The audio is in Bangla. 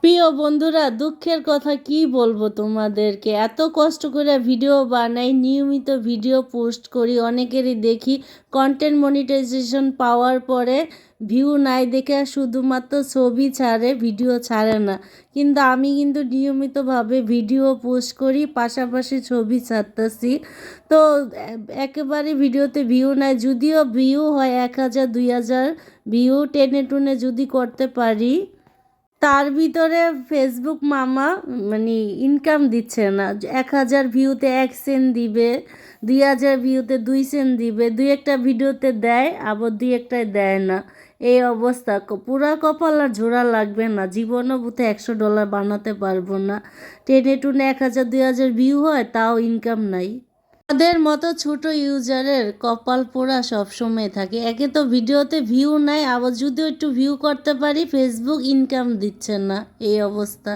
প্রিয় বন্ধুরা, দুঃখের কথা কি বলবো তোমাদেরকে। এত কষ্ট করে ভিডিও বানাই, নিয়মিত ভিডিও পোস্ট করি, অনেকেরই দেখি কন্টেন্ট মনিটাইজেশন পাওয়ার পরে ভিউ নাই দেখে শুধুমাত্র ছবি ছাড়ে, ভিডিও ছাড়ে না। কিন্তু আমি কিন্তু নিয়মিতভাবে ভিডিও পোস্ট করি, পাশাপাশি ছবি ছাড়তেছি। তো একেবারে ভিডিওতে ভিউ নাই, যদিও ভিউ হয় 1000 2000 ভিউ টেনে টুনে যদি করতে পারি, তার ভিতরে ফেসবুক মামা মানে ইনকাম দিচ্ছে না। 1000 ভিউতে 1 সেন্ট দিবে, 2000 ভিউতে 2 সেন্ট দিবে, দুই একটা ভিডিওতে দেয়, আবার দুই একটাই দেয় না। এই অবস্থা, পুরা কপাল আর জোড়া লাগবে না, জীবনও বুথে $100 বানাতে পারবো না। টেনে টুনে 1000 2000 ভিউ হয়, তাও ইনকাম নাই। তাদের মতো ছোট ইউজারের কপাল পোড়া সবসময় থাকে। একে তো ভিডিওতে ভিউ নাই, আবার যদিও একটু ভিউ করতে পারি, ফেসবুক ইনকাম দিচ্ছে না, এই অবস্থা।